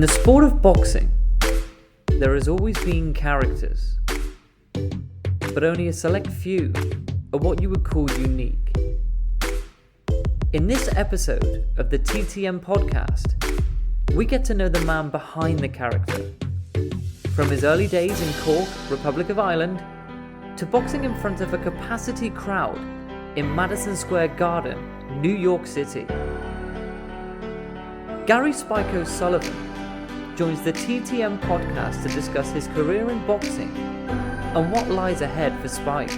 the sport of boxing, there has always been characters, but only a select few are what you would call unique. In this episode of the TTM Podcast, we get to know the man behind the character. From his early days in Cork, Republic of Ireland, to boxing in front of a capacity crowd in Madison Square Garden, New York City. Gary "Spike" O'Sullivan joins the TTM Podcast to discuss his career in boxing and what lies ahead for Spike.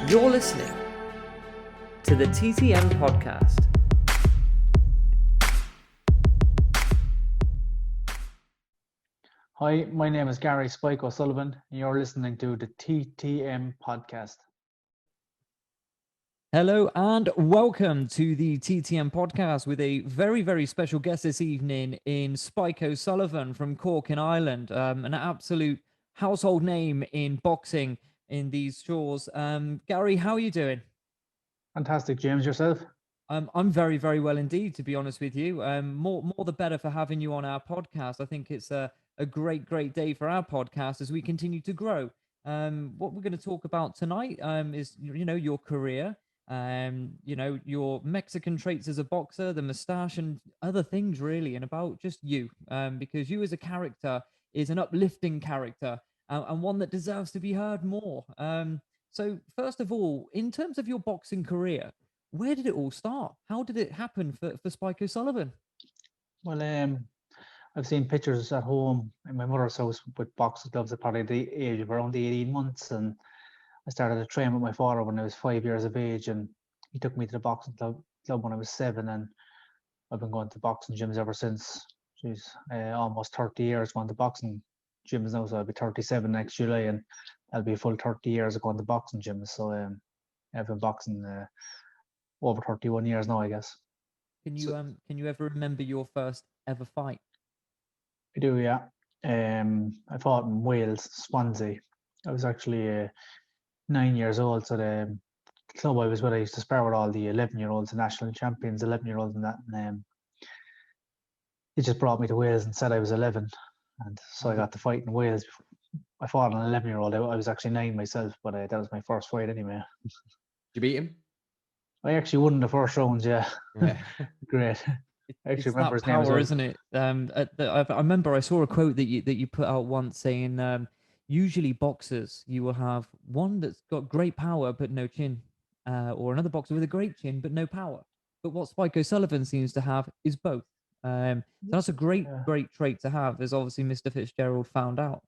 You're listening to the TTM Podcast. Hi, my name is Gary "Spike" O'Sullivan, and you're listening to the TTM Podcast. Hello and welcome to the TTM Podcast with a very, very special guest this evening in Spike O'Sullivan from Cork in Ireland, an absolute household name in boxing in these shores. Gary, how are you doing? Fantastic, James. Yourself? I'm very, very well indeed, to be honest with you. More the better for having you on our podcast. I think it's a great day for our podcast as we continue to grow. What we're going to talk about tonight is, your career, your Mexican traits as a boxer, the mustache, and other things really, and about just you, because you as a character is an uplifting character and one that deserves to be heard more. So first of all, in terms of your boxing career, where did it all start? How did it happen for Spike O'Sullivan? Well, I've seen pictures at home in my mother's house with boxing gloves at probably the age of around 18 months, and I started to train with my father when I was 5 years of age, and he took me to the boxing club when I was 7, and I've been going to boxing gyms ever since. Almost 30 years going to boxing gyms now, so I'll be 37 next July, and that'll be a full 30 years of going to boxing gyms. So I've been boxing over 31 years now, I guess. Can you ever remember your first ever fight? I do, yeah. I fought in Wales, Swansea. I was actually 9 years old, so the club I was with, I used to spar with all the 11-year-olds, the national champions, 11-year-olds and that, and he just brought me to Wales and said I was 11, and so I got to fight in Wales. I fought an 11-year-old. I was actually 9 myself, but that was my first fight anyway. Did you beat him? I actually won the first rounds, yeah. Great. I actually remember his name as well. Isn't it? I remember I saw a quote that you put out once saying, usually boxers, you will have one that's got great power but no chin, or another boxer with a great chin but no power. But what Spike O'Sullivan seems to have is both. So that's a great trait to have, as obviously Mr. Fitzgerald found out.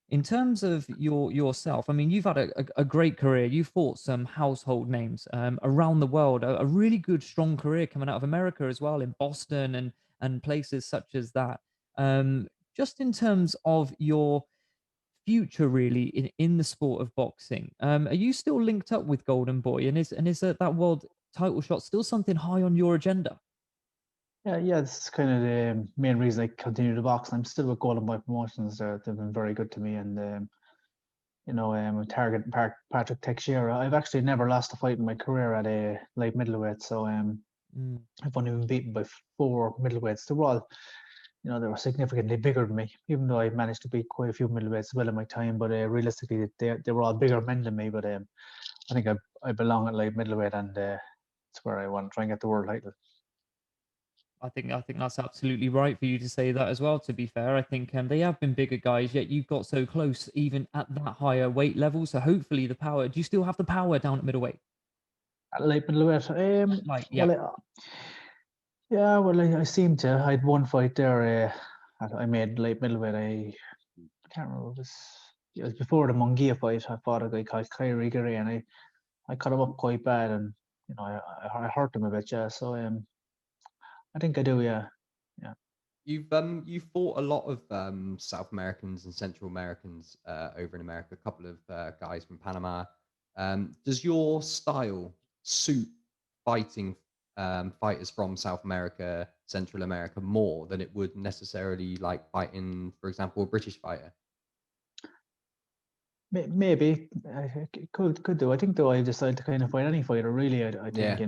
In terms of yourself, I mean, you've had a great career. You fought some household names around the world. A really good, strong career coming out of America as well, in Boston and places such as that. Just in terms of your future, really, in the sport of boxing, are you still linked up with Golden Boy? And is that world title shot still something high on your agenda? Yeah, this is kind of the main reason I continue to box. I'm still with Golden Boy Promotions. They've been very good to me, and I'm targeting Patrick Teixeira. I've actually never lost a fight in my career at a light middleweight, so I've only been beaten by 4 middleweights. They were all, they were significantly bigger than me, even though I managed to beat quite a few middleweights as well in my time. But realistically, they were all bigger men than me. But I think I belong at light middleweight, and it's where I want to try and get the world title. I think that's absolutely right for you to say that as well, to be fair. I think they have been bigger guys, yet you've got so close even at that higher weight level. So hopefully the power, do you still have the power down at middleweight? At light middleweight? I seem to. I had one fight there. I made light middleweight. I can't remember. It was before the Munguia fight. I fought a guy called Kyrie Gary, and I cut him up quite bad, and I hurt him a bit. Yeah, so I think I do, yeah. You've fought a lot of South Americans and Central Americans over in America. A couple of guys from Panama. Does your style suit fighting fighters from South America, Central America more than it would necessarily like fighting, for example, a British fighter? Maybe could do. I think though I decided to kind of fight any fighter really. I think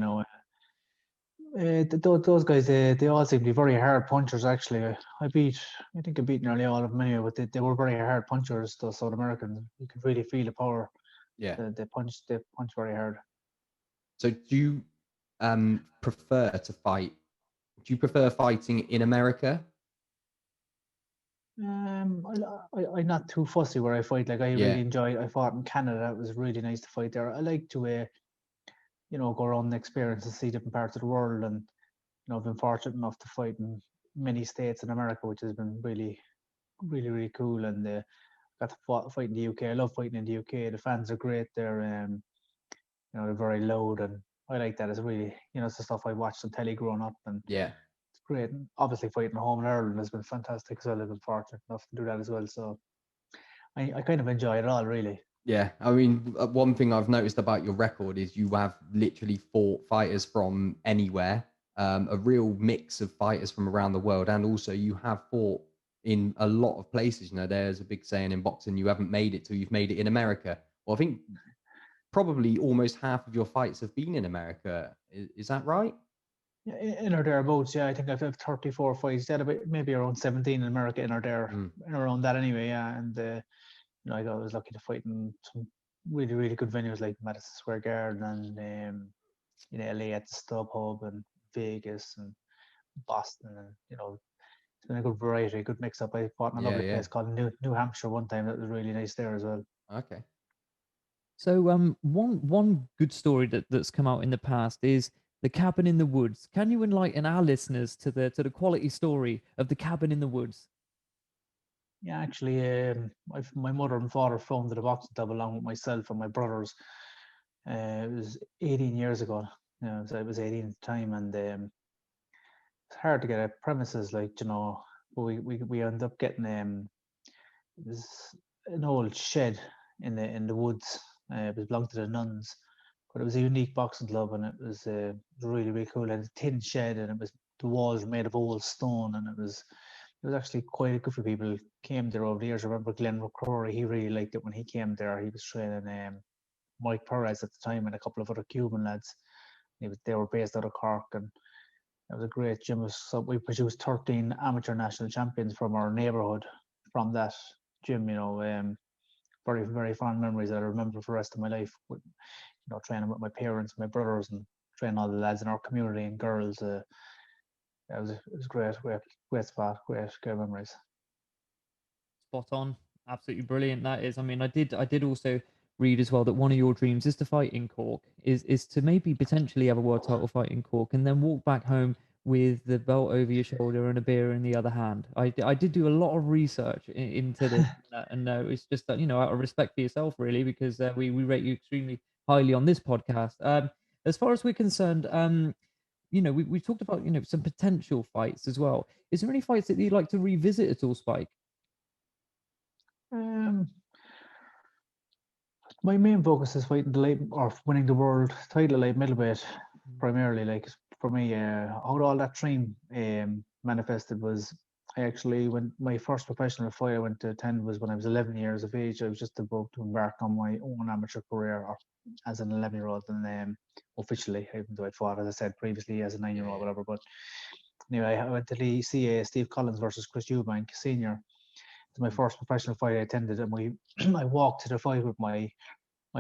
Those guys, they all seem to be very hard punchers. Actually, I think I beat nearly all of them anyway. But they were very hard punchers. Those South Americans, you could really feel the power. Yeah. They punch very hard. So do you prefer to fight? Do you prefer fighting in America? I'm not too fussy where I fight. Like I Yeah. really enjoyed. I fought in Canada. It was really nice to fight there. I like to, go around and experience and see different parts of the world. And I've been fortunate enough to fight in many states in America, which has been really, really, really cool. And got to fight in the UK. I love fighting in the UK. The fans are great. They're they're very loud, and I like that. It's really, it's the stuff I watched on telly growing up, and Yeah. it's great. And obviously, fighting at home in Ireland has been fantastic as well. I've been fortunate enough to do that as well. So I kind of enjoy it all, really. Yeah, I mean, one thing I've noticed about your record is you have literally fought fighters from anywhere, a real mix of fighters from around the world, and also you have fought in a lot of places. There's a big saying in boxing: you haven't made it till you've made it in America. Well, I think probably almost half of your fights have been in America. Is that right? Yeah, in or thereabouts. Yeah, I think I've 34 fights. Maybe around 17 in America, in or there, around that anyway. Yeah, and I was lucky to fight in some really, really good venues like Madison Square Garden and in LA at the StubHub and Vegas and Boston, and it's been a good variety, a good mix up. I fought in a lovely place called New Hampshire one time. That was really nice there as well. Okay. So one good story that's come out in the past is the cabin in the woods. Can you enlighten our listeners to the quality story of the cabin in the woods? Yeah, actually, my mother and father founded a boxing club along with myself and my brothers. It was 18 years ago. So I was 18 at the time, and it's hard to get a premises, but we ended up getting it was an old shed in the woods. It belonged to the nuns, but it was a unique boxing club, and it was really, really cool. It had a tin shed, and the walls were made of old stone, and it was actually quite good for people who came there over the years. I remember Glenn McCrory, he really liked it when he came there. He was training Mike Perez at the time and a couple of other Cuban lads. They were based out of Cork, and it was a great gym. So we produced 13 amateur national champions from our neighbourhood from that gym. Very, very fond memories that I remember for the rest of my life. With, training with my parents, my brothers, and training all the lads in our community and girls. It was great, great spot, great memories. Spot on, absolutely brilliant. That is. I mean, I did also read as well that one of your dreams is to fight in Cork, is to maybe potentially have a world title fight in Cork, and then walk back home with the belt over your shoulder and a beer in the other hand. I did do a lot of research into this, and it's just that, out of respect for yourself, really, because we rate you extremely highly on this podcast. As far as we're concerned, we talked about some potential fights as well. Is there any fights that you'd like to revisit at all, Spike? My main focus is fighting winning the world title at light middleweight, primarily. Like for me, how all that dream manifested was, I actually, when my first professional fight I went to attend was when I was 11 years of age. I was just about to embark on my own amateur career as an 11-year-old, and officially, even though I'd fought, as I said previously, as a 9-year-old, whatever. But anyway, I went to see Steve Collins versus Chris Eubank Senior. It's my first professional fight I attended, and I walked to the fight with my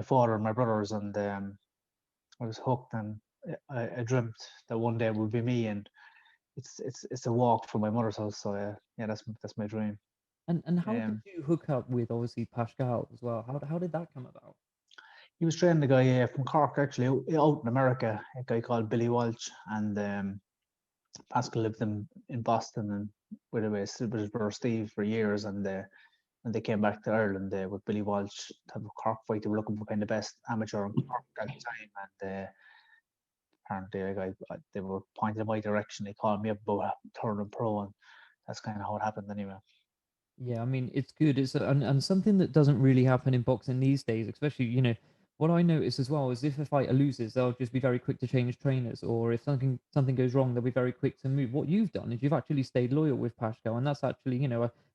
father and my brothers, and I was hooked, and I dreamt that one day it would be me, and it's a walk from my mother's house. So yeah, that's my dream. And how did you hook up with, obviously, Pascal as well? How did that come about? He was training a guy from Cork, actually, out in America, a guy called Billy Walsh, and Pascal lived in Boston and with his brother Steve for years, and when they came back to Ireland with Billy Walsh to have a Cork fight, they were looking for kind of the best amateur in Cork at the time, and apparently they were pointed in my direction. They called me up about turning pro, and that's kind of how it happened anyway. Yeah, I mean, it's good. And something that doesn't really happen in boxing these days, especially, what I notice as well is if a fighter loses, they'll just be very quick to change trainers, or if something goes wrong, they'll be very quick to move. What you've done is you've actually stayed loyal with Pascal, and that's actually,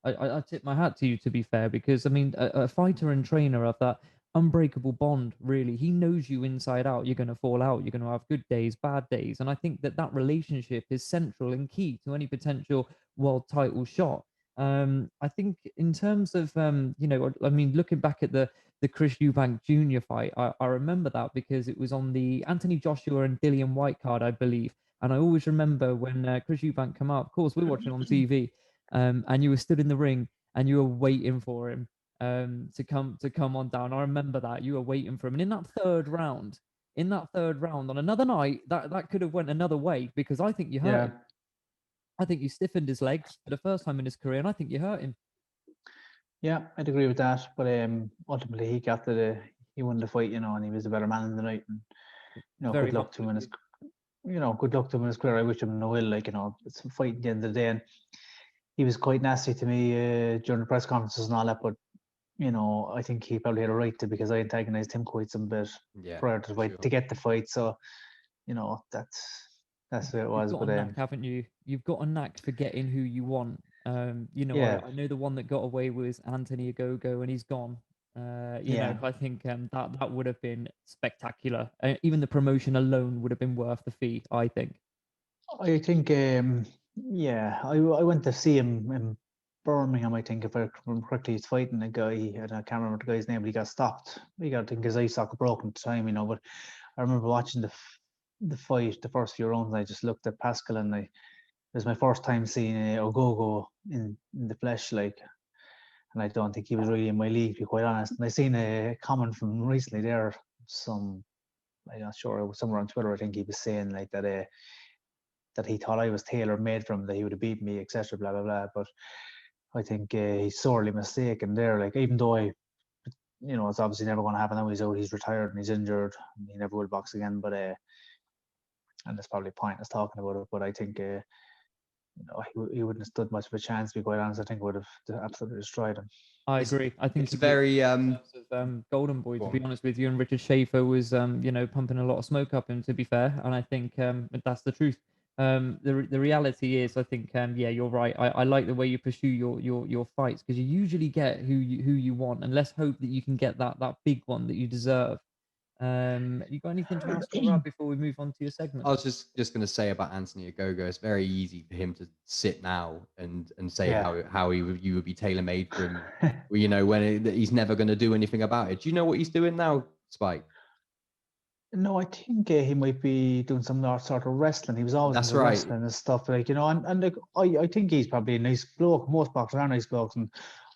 I tip my hat to you, to be fair, because I mean, a fighter and trainer of that unbreakable bond, really. He knows you inside out. You're going to fall out. You're going to have good days, bad days. And I think that relationship is central and key to any potential world title shot. I think in terms of, I mean, looking back at the Chris Eubank Jr. fight, I remember that because it was on the Anthony Joshua and Dillian White card, I believe. And I always remember when Chris Eubank come up, of course, we're watching on TV, and you were stood in the ring and you were waiting for him to come on down. I remember that you were waiting for him, and in that third round on another night, that could have went another way because I think you hurt Yeah. him. I think you stiffened his legs for the first time in his career, and I think you hurt him. Yeah, I'd agree with that. But ultimately, he won the fight, and he was the better man in the night. And Very good luck much to him in his, good luck to him in his career. I wish him no ill. It's a fight at the end of the day. And he was quite nasty to me during the press conferences and all that. But I think he probably had a right to, because I antagonized him quite some bit prior to the fight to get the fight. So that's who it was. You've got But a knack, haven't you? You've got a knack for getting who you want. yeah, I know the one that got away was Anthony Agogo, and he's gone. yeah. I think that would have been spectacular. Even the promotion alone would have been worth the fee, I think. I think yeah, I went to see him in Birmingham. I think, if I remember correctly, he's fighting a guy, and I can't remember the guy's name, but he got stopped. I think his eye socket broken at the time, But I remember watching the fight, the first few rounds. And I just looked at Pascal, and it was my first time seeing Ogogo in the flesh, and I don't think he was really in my league, to be quite honest. And I seen a comment from recently there, I'm not sure, it was somewhere on Twitter. I think he was saying that he thought I was tailor made for him, that he would have beaten me, etc. Blah blah blah. But I think he's sorely mistaken there. Even though it's obviously never going to happen. Now he's out, he's retired, and he's injured, and he never will box again. But and it's probably pointless talking about it. But I think he wouldn't have stood much of a chance, to be quite honest. I think would have absolutely destroyed him. I agree. I think it's very Golden Boy, to be honest with you, and Richard Schaefer was pumping a lot of smoke up him, to be fair, and I think that's the truth. The reality is, I think you're right. I like the way you pursue your fights, because you usually get who you want, and let's hope that you can get that big one that you deserve. You got anything to ask me, Rob, before we move on to your segment? I was just going to say about Anthony Agogo, it's very easy for him to sit now and say how you would be tailor made for him. When he's never going to do anything about it. Do you know what he's doing now, Spike? No, I think he might be doing some sort of wrestling. He was always into wrestling and stuff, and I think he's probably a nice bloke. Most boxers are nice blokes, and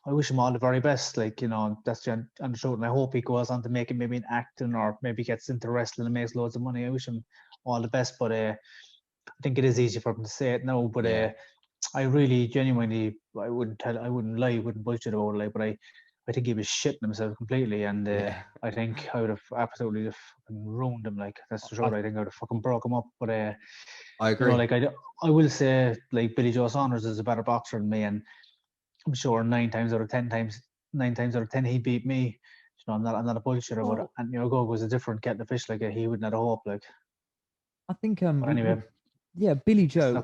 I wish him all the very best. That's on the show, and I hope he goes on to make it maybe in acting, or maybe gets into wrestling and makes loads of money. I wish him all the best, but I think it is easy for him to say it now. But I really genuinely, I wouldn't lie, wouldn't bullshit about it, but I think he was shitting himself completely, and I think I would have absolutely just fucking ruined him. That's the truth. I think I would have fucking broke him up. But I agree. I will say, Billy Joe Saunders is a better boxer than me, and I'm sure 9 times out of 10 he beat me. I'm not a bullshitter about it. And Go was a different kettle of fish. He wouldn't have a hope. I think But anyway, Billy Joe.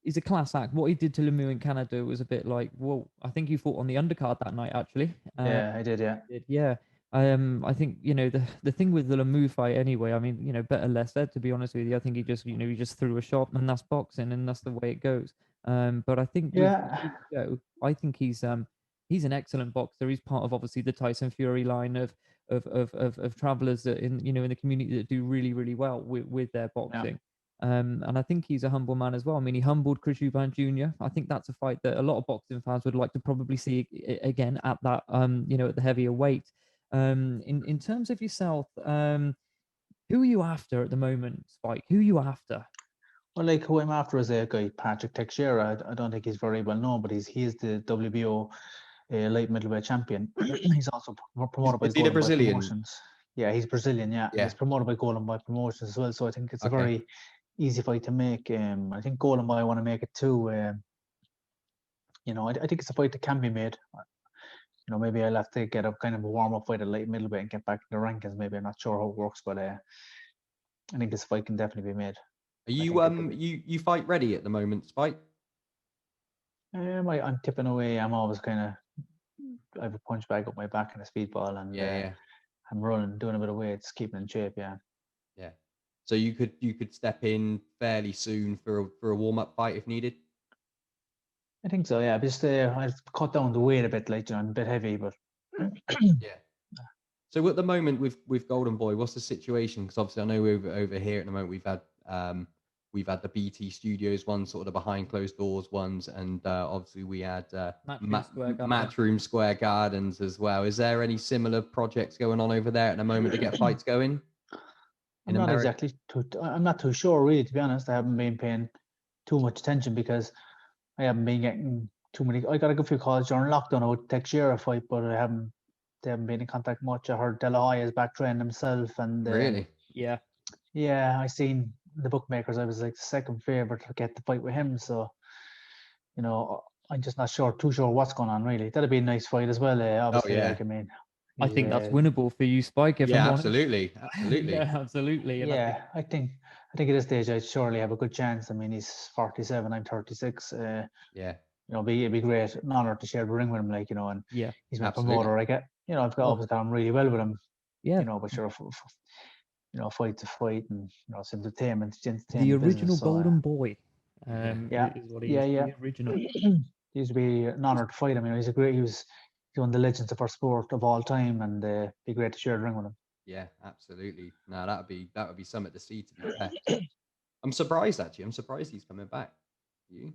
He's a class act. What he did to Lemieux in Canada was a bit like, whoa. I think you fought on the undercard that night, actually. Yeah, I did. Yeah. Yeah. I think the thing with the Lemieux fight anyway. I mean, better less said, to be honest with you. I think he just threw a shot, and that's boxing, and that's the way it goes. But I think with Billy Joe, I think he's an excellent boxer. He's part of obviously the Tyson Fury line of travelers that in the community that do really really well with their boxing. And I think he's a humble man as well. I mean, he humbled Chris Eubank Jr. I think that's a fight that a lot of boxing fans would like to probably see again at that, at the heavier weight. In terms of yourself, who are you after at the moment, Spike? Who are you after? Well, who I'm after is a guy, Patrick Teixeira. I don't think he's very well known, but he is the WBO light middleweight champion. He's also promoted by Golden Boy Promotions. Yeah, he's Brazilian. Yeah, and he's promoted by Golden Boy Promotions as well. So I think it's a very easy fight to make. I think Golden Boy want to make it too. I think it's a fight that can be made. Maybe I'll have to get a kind of a warm up fight at light middleweight and get back to the rankings. Maybe I'm not sure how it works, but I think this fight can definitely be made. Are you fight ready at the moment, Spike? I'm tipping away. I'm always I have a punch bag up my back and a speedball, and I'm running, doing a bit of weights, keeping in shape. Yeah, Yeah. So you could step in fairly soon for a warm-up fight if needed. I think so. Yeah, just I've cut down the weight a bit. Like, I'm a bit heavy, but Yeah. So at the moment with Golden Boy, what's the situation? Because obviously I know over here at the moment we've had the BT Studios ones, sort of the behind closed doors ones, and obviously we had Matchroom Square Gardens as well. Is there any similar projects going on over there at the moment to get fights going in America? I'm not too sure really, to be honest. I haven't been paying too much attention because I haven't been getting too many. I got a good few calls during lockdown about Teixeira fight, but they haven't been in contact much. I heard De La Hoya is back training himself, and Really? Yeah. yeah, I seen the bookmakers. I was like the second favorite to get the fight with him. So, I'm just not too sure what's going on really. That'd be a nice fight as well. Oh Obviously, yeah. like, I mean, I he's, think that's winnable for you, Spike, if I'm Yeah, honest. absolutely. Absolutely. Yeah, absolutely. And yeah, I think at this stage I'd surely have a good chance. I mean, he's 47, I'm 36. Yeah, It'd be great, an honor to share the ring with him, like, and yeah, he's my absolutely. promoter. Always got on really well with him, yeah. but sure, fight to fight, and it's entertainment, The business. original So Golden Boy. yeah, Is what he is. yeah. The original. It used to be an honor to fight him. He was one of the legends of our sport of all time, and be great to share the ring with him. Yeah, absolutely. No, that would be something to see, to be fair. I'm surprised actually. I'm surprised he's coming back. You?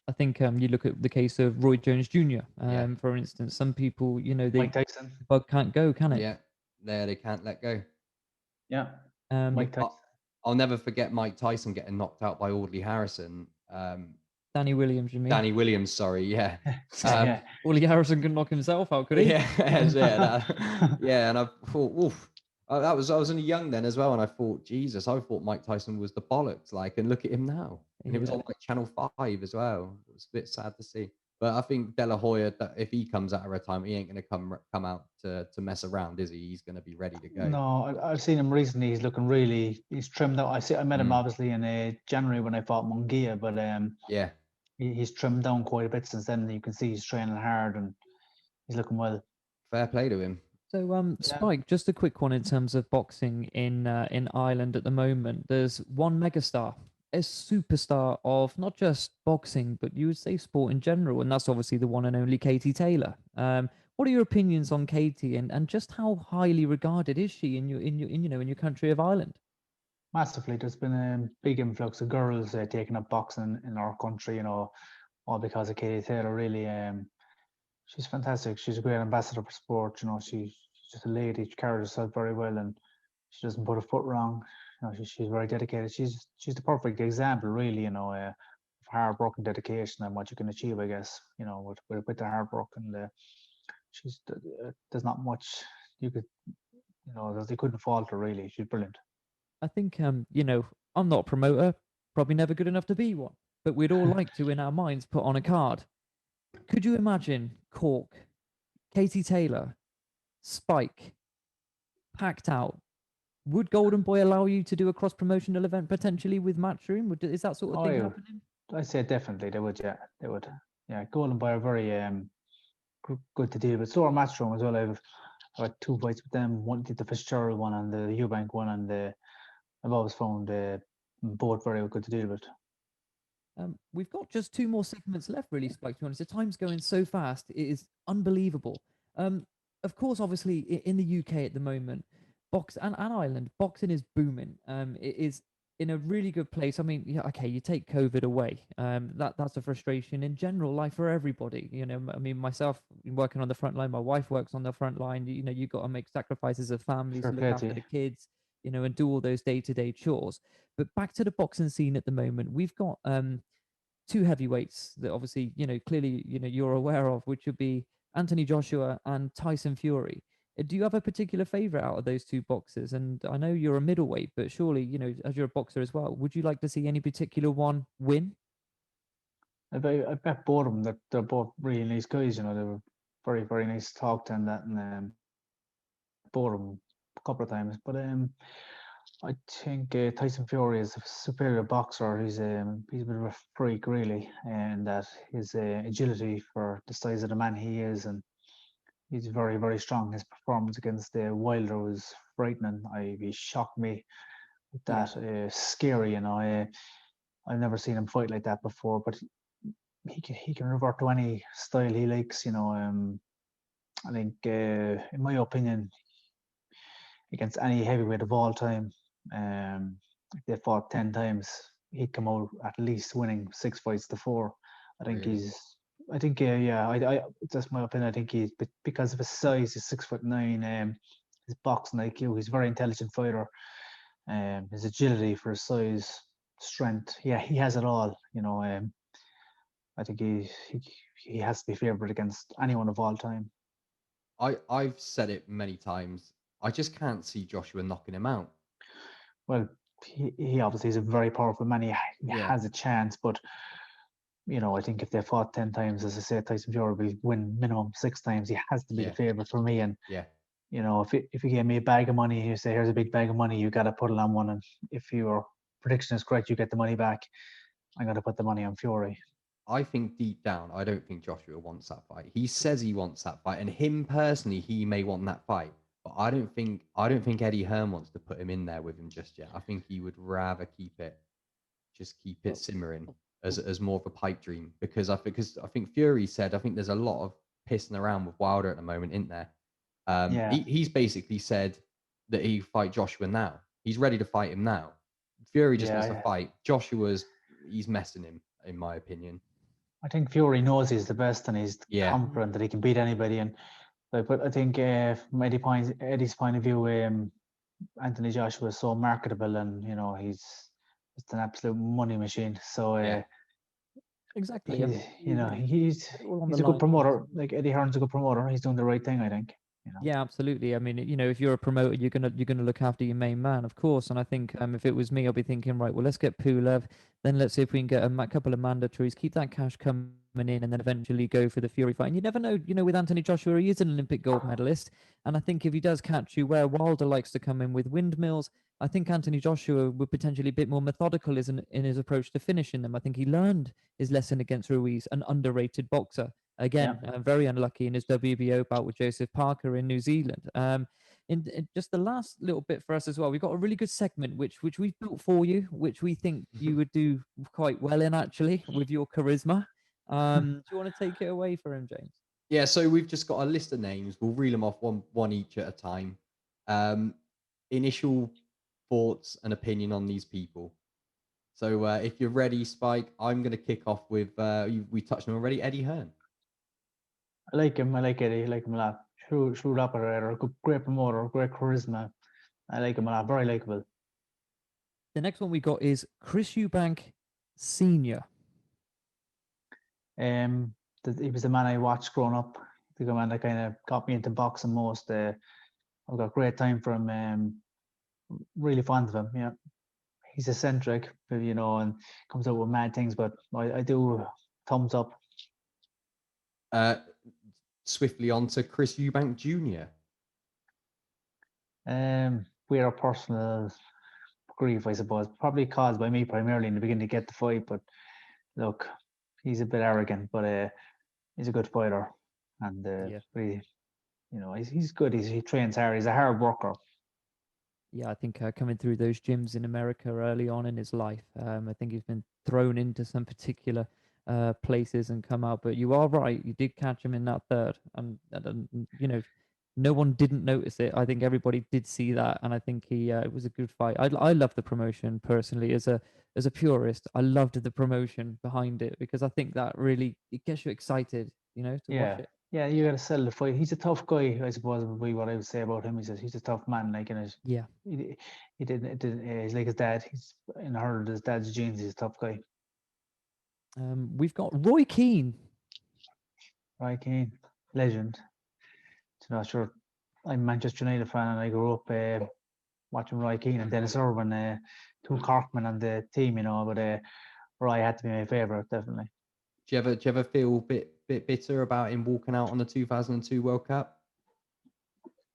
I think you look at the case of Roy Jones Jr. Yeah. For instance, some people, Mike Tyson. the bug can't go, can it? Yeah. There they can't let go. Yeah. Um, Mike Tyson. I'll never forget Mike Tyson getting knocked out by Audley Harrison. Danny Williams, you mean? Danny Williams, sorry, yeah. Yeah. Audley Harrison could knock himself out, could he? Yeah, and I thought, oof. I was only young then as well, and I thought, Jesus, I thought Mike Tyson was the bollocks, like, and look at him now. And it was on like Channel 5 as well. It was a bit sad to see. But I think De La Hoya, if he comes out of retirement, he ain't going to come out to mess around, is he? He's going to be ready to go. No, I've seen him recently. He's looking he's trimmed out. I met him obviously in January when I fought Munguia, but yeah, he's trimmed down quite a bit since then. You can see he's training hard and he's looking well. Fair play to him. So, Spike, just a quick one in terms of boxing in Ireland at the moment. There's one megastar, a superstar of not just boxing, but you would say sport in general, and that's obviously the one and only Katie Taylor. What are your opinions on Katie, and just how highly regarded is she in your country of Ireland? Massively, there's been a big influx of girls taking up boxing in our country. All because of Katie Taylor. Really, she's fantastic. She's a great ambassador for sport. She's just a lady. She carries herself very well, and she doesn't put a foot wrong. She's very dedicated. She's the perfect example, really. Of hard work and dedication and what you can achieve. I guess with the hard work, and there's not much you could they couldn't fault her really. She's brilliant. I think I'm not a promoter, probably never good enough to be one, but we'd all like to, in our minds, put on a card. Could you imagine Cork, Katie Taylor, Spike, packed out? Would Golden Boy allow you to do a cross-promotional event potentially with Matchroom? Is that sort of thing happening? I say definitely they would. Yeah, they would. Yeah, Golden Boy are very good to deal with. So are Matchroom as well. I've had 2 fights with them. One did the Fitzgerald one and the Eubank one, and I've always found both very good to deal with. We've got just 2 more segments left, really, Spike, to be honest. The time's going so fast. It is unbelievable. Of course, obviously, in the UK at the moment, and Ireland, boxing is booming. It is in a really good place. I mean, yeah, okay, you take COVID away. That's a frustration in general, like for everybody. I mean, myself working on the front line, my wife works on the front line. You've got to make sacrifices of families, look after the kids, and do all those day-to-day chores. But back to the boxing scene at the moment, we've got 2 heavyweights that obviously, clearly, you're aware of, which would be Anthony Joshua and Tyson Fury. Do you have a particular favorite out of those 2 boxers? And I know you're a middleweight, but surely, as you're a boxer as well, would you like to see any particular one win? I bet both of them that they're both really nice guys. They were very, very nice to talk to, and both of them a couple of times. But I think Tyson Fury is a superior boxer. He's a bit of a freak, really, and that his agility for the size of the man he is, and he's very, very strong. His performance against Wilder was frightening. He shocked me with Yeah. that. Scary, I've never seen him fight like that before. But he can revert to any style he likes. I think, in my opinion, against any heavyweight of all time, if they fought 10 times, he'd come out at least winning 6 fights to 4. I think Really? that's my opinion. I think because of his size, he's 6'9". His boxing IQ, he's a very intelligent fighter. His agility for his size, strength, yeah, he has it all. I think he has to be favoured against anyone of all time. I've said it many times. I just can't see Joshua knocking him out. Well, he obviously is a very powerful man. He Yeah. has a chance, but I think if they fought 10 times, as I say, Tyson Fury will win minimum 6 times. He has to be Yeah. the favourite for me. And Yeah. if you gave me a bag of money, you say, here's a big bag of money, you got to put it on one. And if your prediction is correct, you get the money back. I'm going to put the money on Fury. I think deep down, I don't think Joshua wants that fight. He says he wants that fight, and him personally, he may want that fight. But I don't think Eddie Hearn wants to put him in there with him just yet. I think he would rather keep it simmering as more of a pipe dream, because I think Fury said, I think there's a lot of pissing around with Wilder at the moment, isn't there? Yeah. He's basically said that he fight Joshua now. He's ready to fight him now. Fury just wants to fight. He's messing him, in my opinion. I think Fury knows he's the best, and he's confident that he can beat anybody. And but I think from Eddie's point of view, Anthony Joshua is so marketable, and he's just an absolute money machine. So Exactly. he's a good promoter. Like, Eddie Hearn's a good promoter. He's doing the right thing, I think. Yeah, absolutely. I mean, if you're a promoter, you're gonna look after your main man, of course. And I think if it was me, I'd be thinking, right, well, let's get Pulev, then let's see if we can get a couple of mandatories, keep that cash coming in, and then eventually go for the Fury fight. And you never know, with Anthony Joshua, he is an Olympic gold medalist, and I think if he does catch you where Wilder likes to come in with windmills, I think Anthony Joshua would potentially be a bit more methodical in his approach to finishing them. I think he learned his lesson against Ruiz, an underrated boxer. Again, very unlucky in his WBO bout with Joseph Parker in New Zealand. In just the last little bit for us as well, we've got a really good segment which we've built for you, which we think you would do quite well in, actually, with your charisma. Do you want to take it away for him, James? Yeah, so we've just got a list of names. We'll reel them off one each at a time. Initial thoughts and opinion on these people. So if you're ready, Spike, I'm going to kick off with, we touched on already, Eddie Hearn. I like him. I like Eddie. I like him a lot. Shrewd operator, great promoter, great charisma. I like him a lot. Very likable. The next one we got is Chris Eubank Sr. He was the man I watched growing up. The man that kind of got me into boxing most. I've got great time for him. Really fond of him. Yeah, he's eccentric, and comes out with mad things. But I do thumbs up. Swiftly on to Chris Eubank Jr. We had a personal grief, I suppose, probably caused by me primarily in the beginning to get the fight. But look, he's a bit arrogant, but he's a good fighter, and he's good. He trains hard. He's a hard worker. Yeah, I think coming through those gyms in America early on in his life, I think he's been thrown into some particular places and come out. But you are right, you did catch him in that third, and no one didn't notice it. I think everybody did see that, and I think it was a good fight. I love the promotion personally as a purist. I loved the promotion behind it, because I think that really, it gets you excited, to watch it. Yeah, you got to sell the fight. He's a tough guy, I suppose, would be what I would say about him. He's a tough man. Like, he didn't. He's like his dad. He's inherited his dad's genes. He's a tough guy. We've got Roy Keane. Roy Keane, legend. Not sure. I'm a Manchester United fan, and I grew up watching Roy Keane and Dennis Irwin, two Corkmen on the team, But Roy had to be my favourite, definitely. Do you ever feel a bit bitter about him walking out on the 2002 World Cup?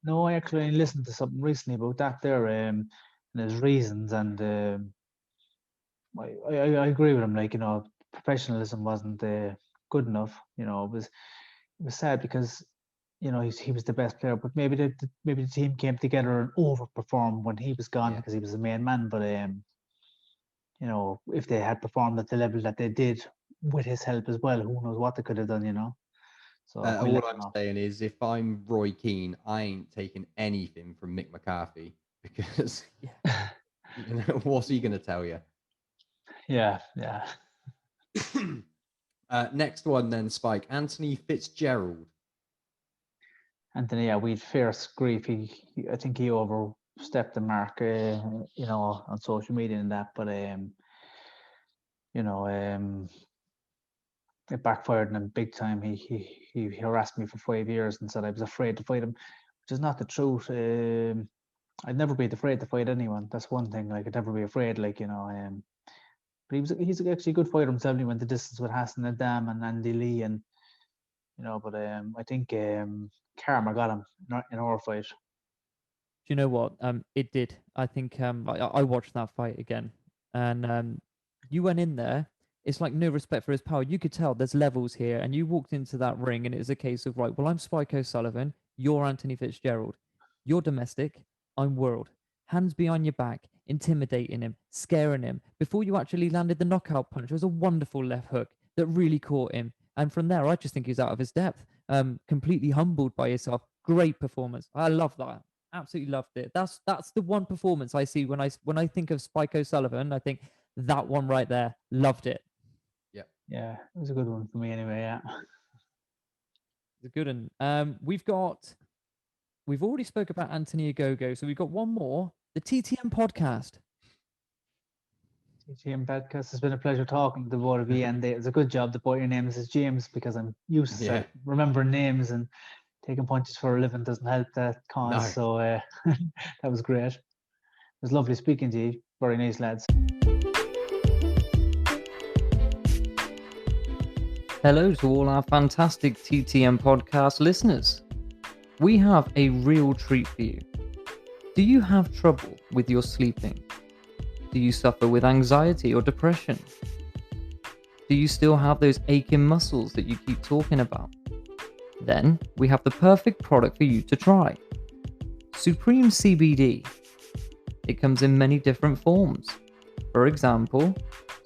No, I actually listened to something recently about that there, and his reasons, and I agree with him. Like, professionalism wasn't good enough. It was sad because he was the best player, but maybe the team came together and overperformed when he was gone Yeah. because he was the main man. But if they had performed at the level that they did with his help as well, who knows what they could have done. So we'll All never I'm know. saying is, if I'm Roy Keane, I ain't taking anything from Mick McCarthy because Yeah. what's he going to tell you? Yeah. Next one then, Spike. Anthony Fitzgerald. Anthony, yeah, we'd fierce grief. I think he overstepped the mark, on social media and that. But it backfired on him big time. He harassed me for 5 years and said I was afraid to fight him, which is not the truth. I'd never be afraid to fight anyone. That's one thing. Like, I'd never be afraid. But he's actually a good fighter himself. He went the distance with Hassan Adam and Andy Lee, and But I think Karma got him in our fight. Do you know what? It did. I think I watched that fight again, and you went in there. It's like no respect for his power. You could tell there's levels here, and you walked into that ring, and it was a case of, right, well, I'm Spike O'Sullivan, you're Anthony Fitzgerald, you're domestic, I'm world. Hands behind your back, intimidating him, scaring him. Before you actually landed the knockout punch, it was a wonderful left hook that really caught him. And from there, I just think he's out of his depth. Completely humbled by yourself. Great performance. I love that. Absolutely loved it. That's the one performance I see when I think of Spike O'Sullivan. I think that one right there. Loved it. Yeah, it was a good one for me anyway. Yeah, It's a good one. We've already spoke about Anthony Agogo, so we've got one more. The TTM Podcast. TTM Podcast. It's been a pleasure talking to the both of you, and it's a good job to put your names as James, because I'm used to remembering names, and taking punches for a living doesn't help that cause. No. So that was great. It was lovely speaking to you. Very nice, lads. Hello to all our fantastic TTM Podcast listeners. We have a real treat for you. Do you have trouble with your sleeping? Do you suffer with anxiety or depression? Do you still have those aching muscles that you keep talking about? Then we have the perfect product for you to try. Supreme CBD. It comes in many different forms. For example,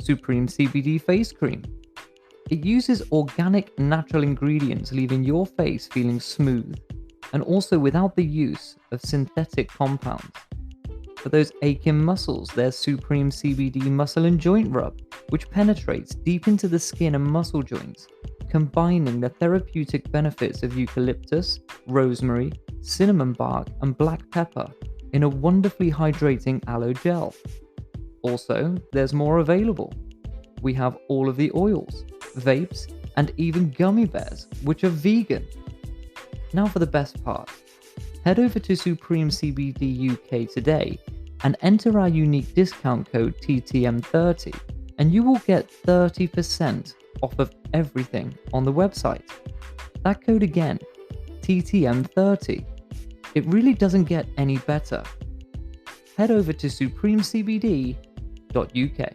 Supreme CBD Face Cream. It uses organic, natural ingredients, leaving your face feeling smooth, and also without the use of synthetic compounds. For those aching muscles, there's Supreme CBD Muscle and Joint Rub, which penetrates deep into the skin and muscle joints, combining the therapeutic benefits of eucalyptus, rosemary, cinnamon bark, and black pepper in a wonderfully hydrating aloe gel. Also, there's more available. We have all of the oils, vapes, and even gummy bears, which are vegan. Now for the best part. Head over to Supreme CBD UK today and enter our unique discount code TTM30, and you will get 30% off of everything on the website. That code again, TTM30. It really doesn't get any better. Head over to supremecbd.uk.